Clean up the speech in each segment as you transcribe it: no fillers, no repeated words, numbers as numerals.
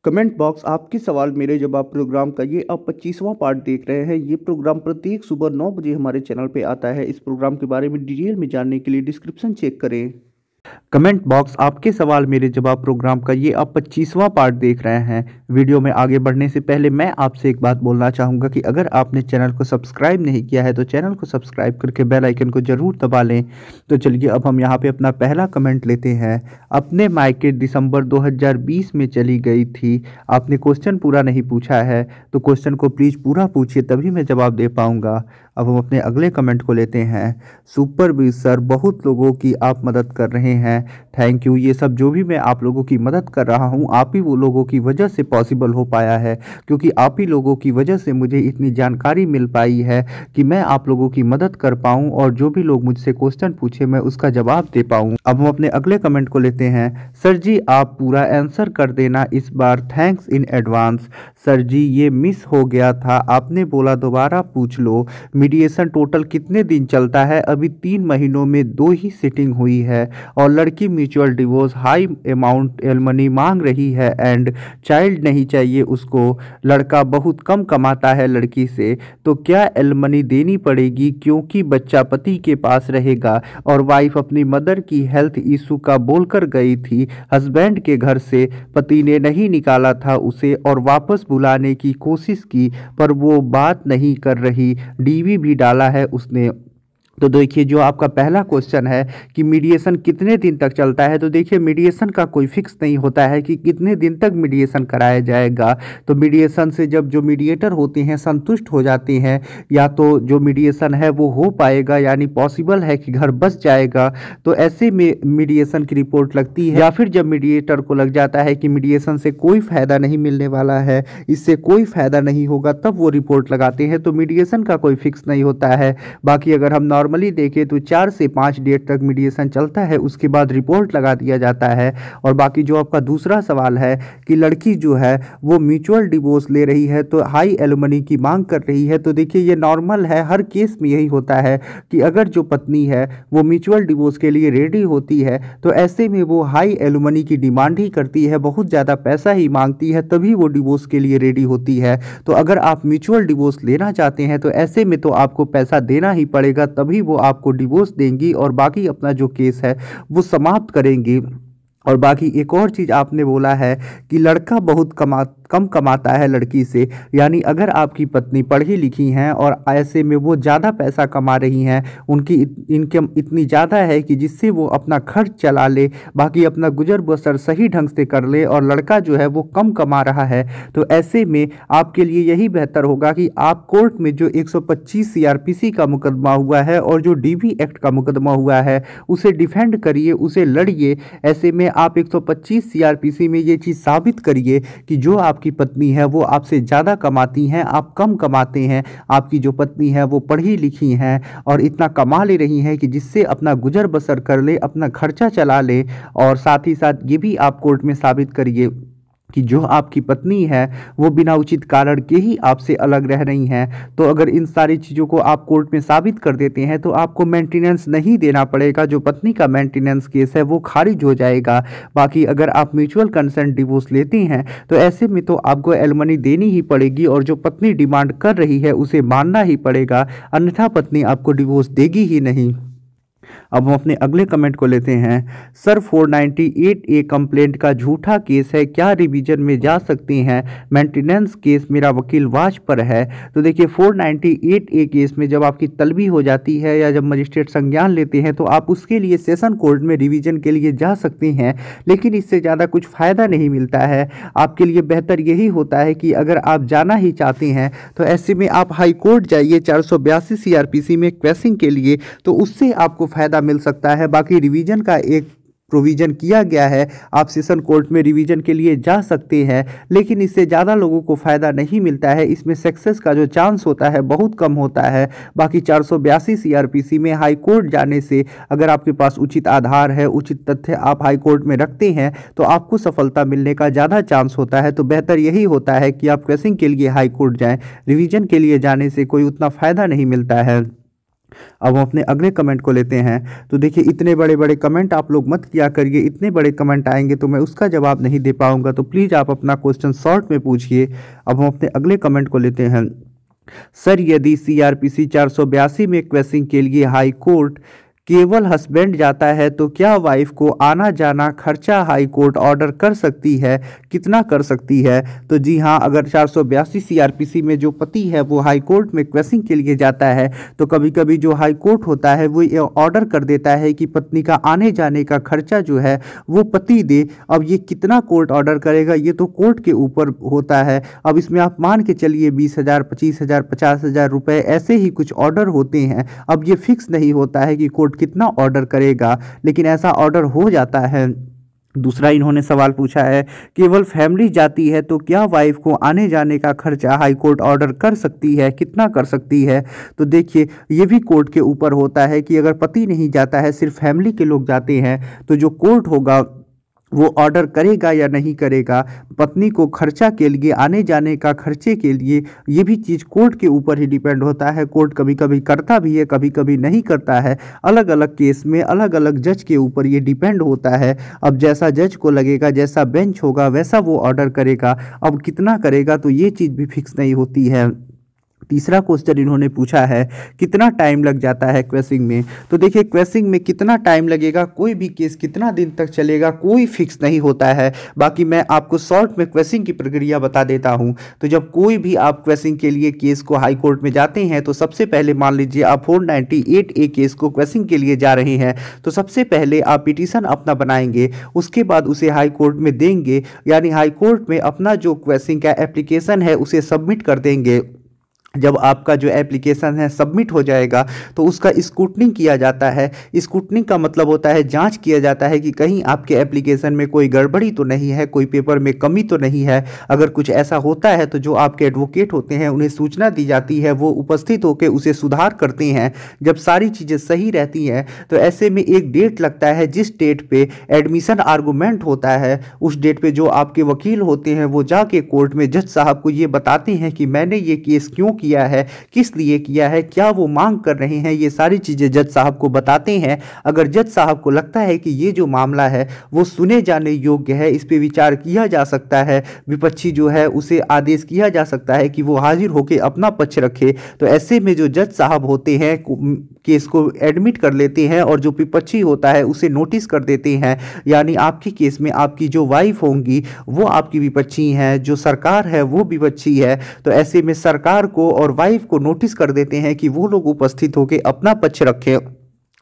Comment box आपके सवाल मेरे जवाब प्रोग्राम का ये आप 25वां पार्ट देख रहे हैं। ये प्रोग्राम प्रत्येक सुबह 9 बजे हमारे चैनल पे आता है। इस प्रोग्राम के बारे में डिटेल में जानने के लिए डिस्क्रिप्शन चेक करें। कमेंट बॉक्स आपके सवाल मेरे जवाब प्रोग्राम का ये आप 25वां पार्ट देख रहे हैं। वीडियो में आगे बढ़ने से पहले मैं आपसे एक बात बोलना चाहूँगा कि अगर आपने चैनल को सब्सक्राइब नहीं किया है तो चैनल को सब्सक्राइब करके बेल आइकन को ज़रूर दबा लें। तो चलिए अब हम यहाँ पे अपना पहला कमेंट लेते हैं। अपने मायके दिसंबर 2020 में चली गई थी। आपने क्वेश्चन पूरा नहीं पूछा है तो क्वेश्चन को प्लीज़ पूरा पूछिए, तभी मैं जवाब दे पाऊँगा। अब हम अपने अगले कमेंट को लेते हैं। सुपर भी सर, बहुत लोगों की आप मदद कर रहे हैं, थैंक यू। ये सब जो भी मैं आप लोगों की मदद कर रहा हूँ आप ही वो लोगों की वजह से पॉसिबल हो पाया है, क्योंकि आप ही लोगों की वजह से मुझे इतनी जानकारी मिल पाई है कि मैं आप लोगों की मदद कर पाऊँ और जो भी लोग मुझसे क्वेश्चन पूछे मैं उसका जवाब दे पाऊँ। अब हम अपने अगले कमेंट को लेते हैं। सर जी आप पूरा आंसर कर देना इस बार, थैंक्स इन एडवांस। सर जी ये मिस हो गया था, आपने बोला दोबारा पूछ लो। मीडिएशन टोटल कितने दिन चलता है? अभी 3 महीनों में 2 ही सिटिंग हुई है और लड़की mutual divorce high amount alumni मांग रही है एंड चाइल्ड नहीं चाहिए उसको। लड़का बहुत कम कमाता है लड़की से, तो क्या एलमनी देनी पड़ेगी क्योंकि बच्चा पति के पास रहेगा? और वाइफ अपनी मदर की हेल्थ इशू का बोलकर गई थी हस्बैंड के घर से, पति ने नहीं निकाला था उसे और वापस बुलाने की कोशिश की पर वो बात नहीं कर रही, डीवी भी डाला है उसने। तो देखिए जो आपका पहला क्वेश्चन है कि मीडिएशन कितने दिन तक चलता है, तो देखिए मीडिएशन का कोई फिक्स नहीं होता है कि कितने दिन तक मीडिएशन कराया जाएगा। तो मीडिएशन से जब जो मीडिएटर होते हैं संतुष्ट हो जाते हैं या तो जो मीडिएशन है वो हो पाएगा यानी पॉसिबल है कि घर बस जाएगा, तो ऐसे में मीडिएशन की रिपोर्ट लगती है। या फिर जब मीडिएटर को लग जाता है कि मीडिएशन से कोई फ़ायदा नहीं मिलने वाला है, इससे कोई फ़ायदा नहीं होगा, तब वो रिपोर्ट लगाते हैं। तो मीडिएशन का कोई फिक्स नहीं होता है। बाकी अगर हम नॉर्मली देखें तो 4 से 5 डेट तक मीडिएशन चलता है, उसके बाद रिपोर्ट लगा दिया जाता है। और बाकी जो आपका दूसरा सवाल है कि लड़की जो है वो म्यूचुअल डिवोर्स ले रही है तो हाई एलिमनी की मांग कर रही है, तो देखिए ये नॉर्मल है, हर केस में यही होता है कि अगर जो पत्नी है वो म्यूचुअल डिवोर्स के लिए रेडी होती है तो ऐसे में वो हाई एलिमनी की डिमांड ही करती है, बहुत ज़्यादा पैसा ही मांगती है, तभी वो डिवोर्स के लिए रेडी होती है। तो अगर आप म्यूचुअल डिवोर्स लेना चाहते हैं तो ऐसे में तो आपको पैसा देना ही पड़ेगा, तभी वो आपको डिवोर्स देंगी और बाकी अपना जो केस है वो समाप्त करेंगी। और बाकी एक और चीज़ आपने बोला है कि लड़का बहुत कम कमाता है लड़की से, यानी अगर आपकी पत्नी पढ़ी लिखी हैं और ऐसे में वो ज़्यादा पैसा कमा रही हैं, उनकी इनकम इतनी ज़्यादा है कि जिससे वो अपना खर्च चला ले, बाकी अपना गुजर बसर सही ढंग से कर ले, और लड़का जो है वो कम कमा रहा है, तो ऐसे में आपके लिए यही बेहतर होगा कि आप कोर्ट में जो 125 CRPC का मुकदमा हुआ है और जो DV एक्ट का मुकदमा हुआ है उसे डिफेंड करिए, उसे लड़िए। ऐसे में आप 125 CRPC में ये चीज़ साबित करिए कि जो आपकी पत्नी है वो आपसे ज़्यादा कमाती हैं, आप कम कमाते हैं, आपकी जो पत्नी है वो पढ़ी लिखी हैं और इतना कमा ले रही हैं कि जिससे अपना गुजर बसर कर ले, अपना खर्चा चला ले। और साथ ही साथ ये भी आप कोर्ट में साबित करिए कि जो आपकी पत्नी है वो बिना उचित कारण के ही आपसे अलग रह रही हैं। तो अगर इन सारी चीज़ों को आप कोर्ट में साबित कर देते हैं तो आपको मेंटेनेंस नहीं देना पड़ेगा, जो पत्नी का मेंटेनेंस केस है वो खारिज हो जाएगा। बाकी अगर आप म्यूचुअल कंसेंट डिवोर्स लेते हैं तो ऐसे में तो आपको एलिमनी देनी ही पड़ेगी और जो पत्नी डिमांड कर रही है उसे मानना ही पड़ेगा, अन्यथा पत्नी आपको डिवोर्स देगी ही नहीं। अब हम अपने अगले कमेंट को लेते हैं। सर 498A कंप्लेंट का झूठा केस है, क्या रिवीजन में जा सकते हैं? मेंटेनेंस केस मेरा वकील वाच पर है। तो देखिए 498A केस में जब आपकी तलबी हो जाती है या जब मजिस्ट्रेट संज्ञान लेते हैं तो आप उसके लिए सेशन कोर्ट में रिवीजन के लिए जा सकते हैं, लेकिन इससे ज़्यादा कुछ फ़ायदा नहीं मिलता है। आपके लिए बेहतर यही होता है कि अगर आप जाना ही चाहते हैं तो ऐसे में आप हाई कोर्ट जाइए 482 CRPC में क्वेसिंग के लिए, तो उससे आपको फ़ायदा मिल सकता है। बाकी रिवीजन का एक प्रोविज़न किया गया है, आप सेशन कोर्ट में रिवीजन के लिए जा सकते हैं, लेकिन इससे ज़्यादा लोगों को फ़ायदा नहीं मिलता है, इसमें सक्सेस का जो चांस होता है बहुत कम होता है। बाकी 482 CRPC में हाई कोर्ट जाने से अगर आपके पास उचित आधार है, उचित तथ्य आप हाई कोर्ट में रखते हैं तो आपको सफलता मिलने का ज़्यादा चांस होता है। तो बेहतर यही होता है कि आप केसिंग के लिए हाई कोर्ट जाएँ, रिवीजन के लिए जाने से कोई उतना फ़ायदा नहीं मिलता है। अब हम अपने अगले कमेंट को लेते हैं। तो देखिए, इतने बड़े बड़े कमेंट आप लोग मत किया करिए, इतने बड़े कमेंट आएंगे तो मैं उसका जवाब नहीं दे पाऊंगा, तो प्लीज़ आप अपना क्वेश्चन शॉर्ट में पूछिए। अब हम अपने अगले कमेंट को लेते हैं। सर, यदि सीआरपीसी 482 में क्वेश्चन के लिए हाई कोर्ट केवल हस्बैंड जाता है तो क्या वाइफ को आना जाना खर्चा हाई कोर्ट ऑर्डर कर सकती है, कितना कर सकती है? तो जी हाँ, अगर 482 सीआरपीसी में जो पति है वो हाई कोर्ट में क्वेश्चन के लिए जाता है तो कभी कभी जो हाई कोर्ट होता है वो ये ऑर्डर कर देता है कि पत्नी का आने जाने का खर्चा जो है वो पति दे। अब ये कितना कोर्ट ऑर्डर करेगा ये तो कोर्ट के ऊपर होता है। अब इसमें आप मान के चलिए 20,000, 25,000, 50,000 रुपये ऐसे ही कुछ ऑर्डर होते हैं। अब ये फिक्स नहीं होता है कि कोर्ट कितना ऑर्डर करेगा, लेकिन ऐसा ऑर्डर हो जाता है। दूसरा इन्होंने सवाल पूछा है, केवल फैमिली जाती है तो क्या वाइफ को आने जाने का खर्चा हाई कोर्ट ऑर्डर कर सकती है, कितना कर सकती है? तो देखिए, ये भी कोर्ट के ऊपर होता है कि अगर पति नहीं जाता है, सिर्फ फैमिली के लोग जाते हैं, तो जो कोर्ट होगा वो ऑर्डर करेगा या नहीं करेगा पत्नी को खर्चा के लिए, आने जाने का खर्चे के लिए। ये भी चीज़ कोर्ट के ऊपर ही डिपेंड होता है। कोर्ट कभी कभी करता भी है, कभी कभी नहीं करता है। अलग अलग केस में अलग अलग जज के ऊपर ये डिपेंड होता है। अब जैसा जज को लगेगा, जैसा बेंच होगा, वैसा वो ऑर्डर करेगा। अब कितना करेगा तो ये चीज़ भी फिक्स नहीं होती है। तीसरा क्वेश्चन इन्होंने पूछा है, कितना टाइम लग जाता है क्वेश्चन में? तो देखिए, क्वेश्चन में कितना टाइम लगेगा, कोई भी केस कितना दिन तक चलेगा कोई फिक्स नहीं होता है। बाकी मैं आपको शॉर्ट में क्वेश्चन की प्रक्रिया बता देता हूं। तो जब कोई भी आप क्वेश्चन के लिए केस को हाई कोर्ट में जाते हैं तो सबसे पहले मान लीजिए आप 498A केस को क्वेश्चन के लिए जा रहे हैं, तो सबसे पहले आप पिटीशन अपना बनाएंगे, उसके बाद उसे हाई कोर्ट में देंगे, यानी हाई कोर्ट में अपना जो क्वेश्चन का एप्लीकेशन है उसे सबमिट कर देंगे। जब आपका जो एप्लीकेशन है सबमिट हो जाएगा तो उसका स्क्रूटनिंग किया जाता है। स्क्रूटनिंग का मतलब होता है जांच किया जाता है कि कहीं आपके एप्लीकेशन में कोई गड़बड़ी तो नहीं है, कोई पेपर में कमी तो नहीं है। अगर कुछ ऐसा होता है तो जो आपके एडवोकेट होते हैं उन्हें सूचना दी जाती है, वो उपस्थित होकर उसे सुधार करते हैं। जब सारी चीज़ें सही रहती हैं तो ऐसे में एक डेट लगता है, जिस डेट पे एडमिशन आर्गूमेंट होता है उस डेट पे जो आपके वकील होते हैं वो जाके कोर्ट में जज साहब को ये बताते हैं कि मैंने ये केस क्यों किया है, किस लिए किया है, क्या वो मांग कर रहे हैं, ये सारी चीज़ें जज साहब को बताते हैं। अगर जज साहब को लगता है कि ये जो मामला है वो सुने जाने योग्य है, इस पे विचार किया जा सकता है, विपक्षी जो है उसे आदेश किया जा सकता है कि वो हाजिर होकर अपना पक्ष रखे, तो ऐसे में जो जज साहब होते हैं केस को एडमिट कर लेते हैं और जो विपक्षी होता है उसे नोटिस कर देते हैं। यानी आपके केस में आपकी जो वाइफ होंगी वो आपकी विपक्षी हैं, जो सरकार है वो विपक्षी है। तो ऐसे में सरकार को और वाइफ को नोटिस कर देते हैं कि वो लोग उपस्थित होकर अपना पक्ष रखें।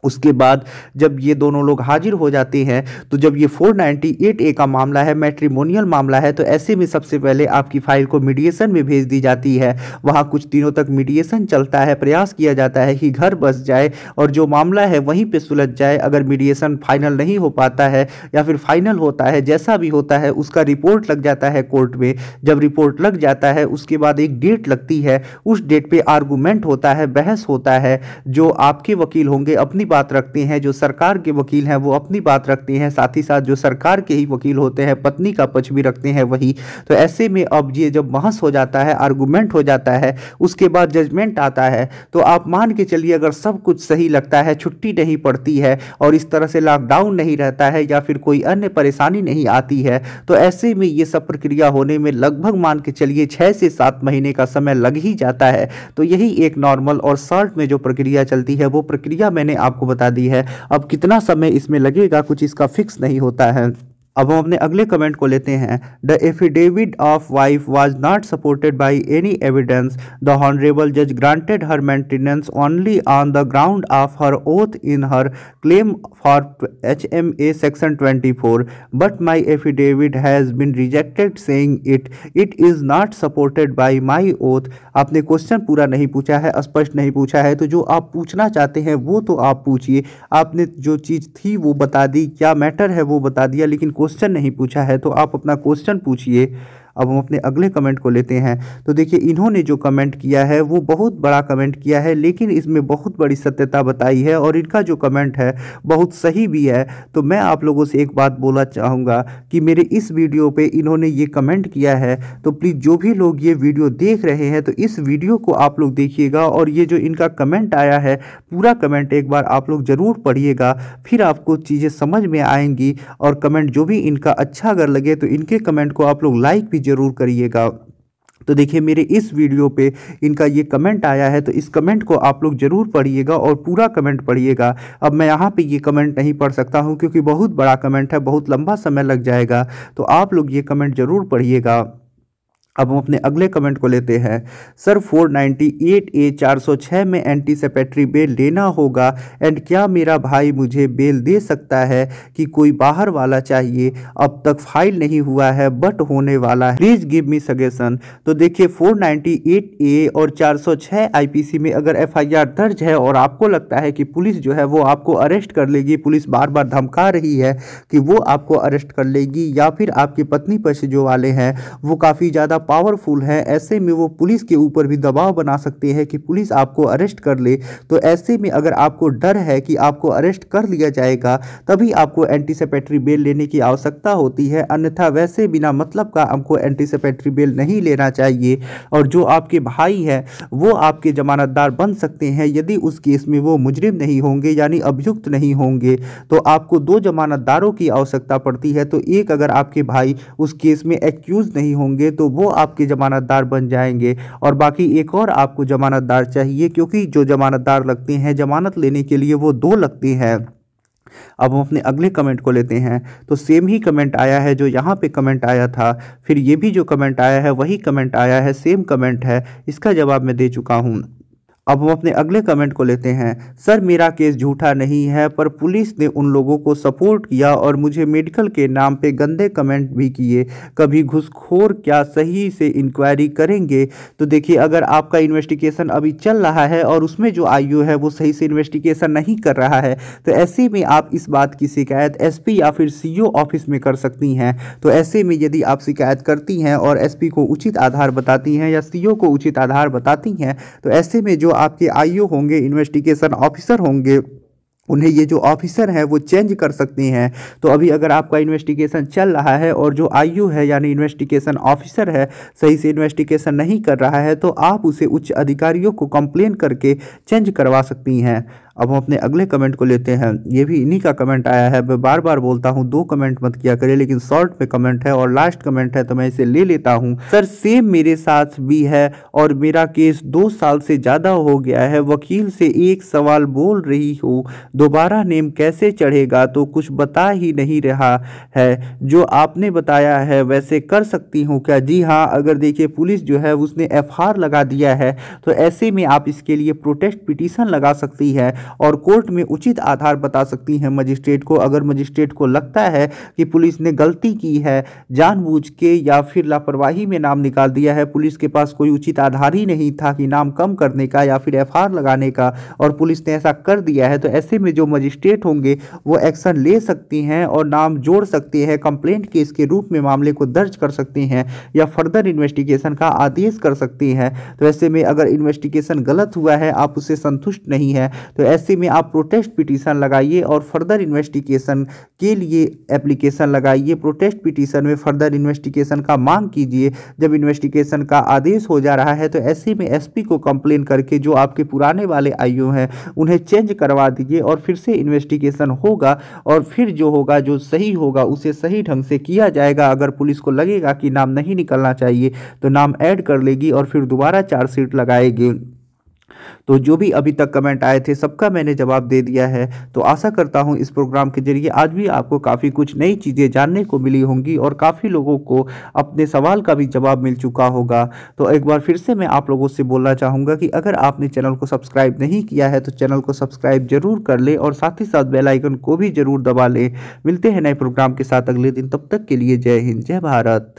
उसके बाद जब ये दोनों लोग हाजिर हो जाते हैं तो जब ये 498A का मामला है, मैट्रिमोनियल मामला है, तो ऐसे में सबसे पहले आपकी फाइल को मीडिएशन में भेज दी जाती है। वहाँ कुछ दिनों तक मीडिएशन चलता है, प्रयास किया जाता है कि घर बस जाए और जो मामला है वहीं पे सुलझ जाए। अगर मीडिएशन फाइनल नहीं हो पाता है या फिर फाइनल होता है, जैसा भी होता है उसका रिपोर्ट लग जाता है कोर्ट में। जब रिपोर्ट लग जाता है उसके बाद एक डेट लगती है, उस डेट पर आर्गूमेंट होता है, बहस होता है। जो आपके वकील होंगे अपनी बात रखते हैं, जो सरकार के वकील हैं वो अपनी बात रखते हैं, साथ ही साथ जो सरकार के ही वकील होते हैं पत्नी का पक्ष भी रखते हैं वही। तो ऐसे में अब ये जब बहस हो जाता है, आर्गूमेंट हो जाता है, उसके बाद जजमेंट आता है, तो आप मान के चलिए अगर सब कुछ सही लगता है, छुट्टी नहीं पड़ती है और इस तरह से लॉकडाउन नहीं रहता है या फिर कोई अन्य परेशानी नहीं आती है, तो ऐसे में ये सब प्रक्रिया होने में लगभग मान के चलिए 6 से 7 महीने का समय लग ही जाता है। तो यही एक नॉर्मल और शॉर्ट में जो प्रक्रिया चलती है वो प्रक्रिया मैंने आपको बता दी है। अब कितना समय इसमें लगेगा कुछ इसका फिक्स नहीं होता है। अब हम अपने अगले कमेंट को लेते हैं। The affidavit of wife was not supported by any evidence. The honourable जज granted her maintenance only on the ground of her oath in her claim for HMA section 24, but my affidavit has been rejected saying it is not supported by my oath. आपने question पूरा नहीं पूछा है, स्पष्ट नहीं पूछा है, तो जो आप पूछना चाहते हैं वो तो आप पूछिए। आपने जो चीज़ थी वो बता दी, क्या मैटर है वो बता दिया, लेकिन क्वेश्चन नहीं पूछा है, तो आप अपना क्वेश्चन पूछिए। अब हम अपने अगले कमेंट को लेते हैं। तो देखिए इन्होंने जो कमेंट किया है वो बहुत बड़ा कमेंट किया है, लेकिन इसमें बहुत बड़ी सत्यता बताई है और इनका जो कमेंट है बहुत सही भी है। तो मैं आप लोगों से एक बात बोलना चाहूँगा कि मेरे इस वीडियो पे इन्होंने ये कमेंट किया है, तो प्लीज़ जो भी लोग ये वीडियो देख रहे हैं तो इस वीडियो को आप लोग देखिएगा और ये जो इनका कमेंट आया है पूरा कमेंट एक बार आप लोग ज़रूर पढ़िएगा, फिर आपको चीज़ें समझ में आएंगी। और कमेंट जो भी इनका अच्छा अगर लगे तो इनके कमेंट को आप लोग लाइक भी ज़रूर करिएगा। तो देखिए मेरे इस वीडियो पे इनका ये कमेंट आया है, तो इस कमेंट को आप लोग ज़रूर पढ़िएगा और पूरा कमेंट पढ़िएगा। अब मैं यहाँ पे ये कमेंट नहीं पढ़ सकता हूँ क्योंकि बहुत बड़ा कमेंट है, बहुत लंबा समय लग जाएगा, तो आप लोग ये कमेंट ज़रूर पढ़िएगा। अब हम अपने अगले कमेंट को लेते हैं। सर 498A 406 में एंटीसिपेटरी बेल लेना होगा एंड क्या मेरा भाई मुझे बेल दे सकता है कि कोई बाहर वाला चाहिए, अब तक फाइल नहीं हुआ है बट होने वाला है, प्लीज़ गिव मी सजेशन। तो देखिए 498A और 406 IPC में अगर FIR दर्ज है और आपको लगता है कि पुलिस जो है वो आपको अरेस्ट कर लेगी, पुलिस बार बार धमका रही है कि वो आपको अरेस्ट कर लेगी, या फिर आपकी पत्नी पक्ष जो वाले हैं वो काफ़ी ज़्यादा पावरफुल है, ऐसे में वो पुलिस के ऊपर भी दबाव बना सकते हैं कि पुलिस आपको अरेस्ट कर ले। तो ऐसे में अगर आपको डर है कि आपको अरेस्ट कर लिया जाएगा तभी आपको एंटीसिपेटरी बेल लेने की आवश्यकता होती है, अन्यथा वैसे बिना मतलब का आपको एंटीसिपेटरी बेल नहीं लेना चाहिए। और जो आपके भाई है वो आपके जमानतदार बन सकते हैं यदि उस केस में वो मुजरिम नहीं होंगे यानी अभियुक्त नहीं होंगे। तो आपको 2 जमानतदारों की आवश्यकता पड़ती है, तो एक अगर आपके भाई उस केस में एक्यूज नहीं होंगे तो वो आपके जमानतदार बन जाएंगे, और बाकी एक और आपको जमानतदार चाहिए क्योंकि जो जमानतदार लगते हैं जमानत लेने के लिए वो 2 लगते हैं। अब हम अपने अगले कमेंट को लेते हैं। तो सेम ही कमेंट आया है जो यहाँ पे कमेंट आया था, फिर ये भी जो कमेंट आया है वही कमेंट आया है, सेम कमेंट है, इसका जवाब मैं दे चुका हूँ। अब हम अपने अगले कमेंट को लेते हैं। सर मेरा केस झूठा नहीं है पर पुलिस ने उन लोगों को सपोर्ट किया और मुझे मेडिकल के नाम पे गंदे कमेंट भी किए, कभी घूसखोर क्या सही से इंक्वायरी करेंगे। तो देखिए अगर आपका इन्वेस्टिगेशन अभी चल रहा है और उसमें जो आईओ है वो सही से इन्वेस्टिगेशन नहीं कर रहा है, तो ऐसे में आप इस बात की शिकायत एसपी या फिर सीओ ऑफिस में कर सकती हैं। तो ऐसे में यदि आप शिकायत करती हैं और एसपी को उचित आधार बताती हैं या सीओ को उचित आधार बताती हैं, तो ऐसे में जो आपके आईओ होंगे, इन्वेस्टिगेशन ऑफिसर होंगे, उन्हें ये जो ऑफिसर हैं वो चेंज कर सकते हैं। तो अभी अगर आपका इन्वेस्टिगेशन चल रहा है और जो आईओ है यानी इन्वेस्टिगेशन ऑफिसर है सही से इन्वेस्टिगेशन नहीं कर रहा है, तो आप उसे उच्च अधिकारियों को कंप्लेन करके चेंज करवा सकती हैं। अब हम अपने अगले कमेंट को लेते हैं। ये भी इन्हीं का कमेंट आया है, मैं बार बार बोलता हूँ 2 कमेंट मत किया करें, लेकिन शॉर्ट में कमेंट है और लास्ट कमेंट है तो मैं इसे ले लेता हूँ। सर सेम मेरे साथ भी है और मेरा केस 2 साल से ज़्यादा हो गया है, वकील से एक सवाल बोल रही हूँ, दोबारा नेम कैसे चढ़ेगा तो कुछ बता ही नहीं रहा है, जो आपने बताया है वैसे कर सकती हूँ क्या। जी हाँ, अगर देखिए पुलिस जो है उसने FIR लगा दिया है तो ऐसे में आप इसके लिए प्रोटेस्ट पिटीशन लगा सकती है और कोर्ट में उचित आधार बता सकती हैं मजिस्ट्रेट को। अगर मजिस्ट्रेट को लगता है कि पुलिस ने गलती की है, जानबूझ के या फिर लापरवाही में नाम निकाल दिया है, पुलिस के पास कोई उचित आधार ही नहीं था कि नाम कम करने का या फिर FIR लगाने का, और पुलिस ने ऐसा कर दिया है, तो ऐसे में जो मजिस्ट्रेट होंगे वो एक्शन ले सकती हैं और नाम जोड़ सकते हैं, कंप्लेंट केस के रूप में मामले को दर्ज कर सकते हैं या फर्दर इन्वेस्टिगेशन का आदेश कर सकती हैं। तो ऐसे में अगर इन्वेस्टिगेशन गलत हुआ है, आप उससे संतुष्ट नहीं है, तो ऐसे में आप प्रोटेस्ट पिटीशन लगाइए और फर्दर इन्वेस्टिगेशन के लिए एप्लीकेशन लगाइए। प्रोटेस्ट पिटीशन में फर्दर इन्वेस्टिगेशन का मांग कीजिए। जब इन्वेस्टिगेशन का आदेश हो जा रहा है तो ऐसे में एसपी को कंप्लेन करके जो आपके पुराने वाले आईओ हैं उन्हें चेंज करवा दीजिए और फिर से इन्वेस्टिगेशन होगा और फिर जो होगा, जो सही होगा उसे सही ढंग से किया जाएगा। अगर पुलिस को लगेगा कि नाम नहीं निकलना चाहिए तो नाम ऐड कर लेगी और फिर दोबारा चार्जशीट लगाएगी। तो जो भी अभी तक कमेंट आए थे सबका मैंने जवाब दे दिया है। तो आशा करता हूं इस प्रोग्राम के जरिए आज भी आपको काफ़ी कुछ नई चीज़ें जानने को मिली होंगी और काफ़ी लोगों को अपने सवाल का भी जवाब मिल चुका होगा। तो एक बार फिर से मैं आप लोगों से बोलना चाहूँगा कि अगर आपने चैनल को सब्सक्राइब नहीं किया है तो चैनल को सब्सक्राइब जरूर कर ले और साथ ही साथ बेल आइकन को भी जरूर दबा ले। मिलते हैं नए प्रोग्राम के साथ अगले दिन, तब तक के लिए जय हिंद, जय भारत।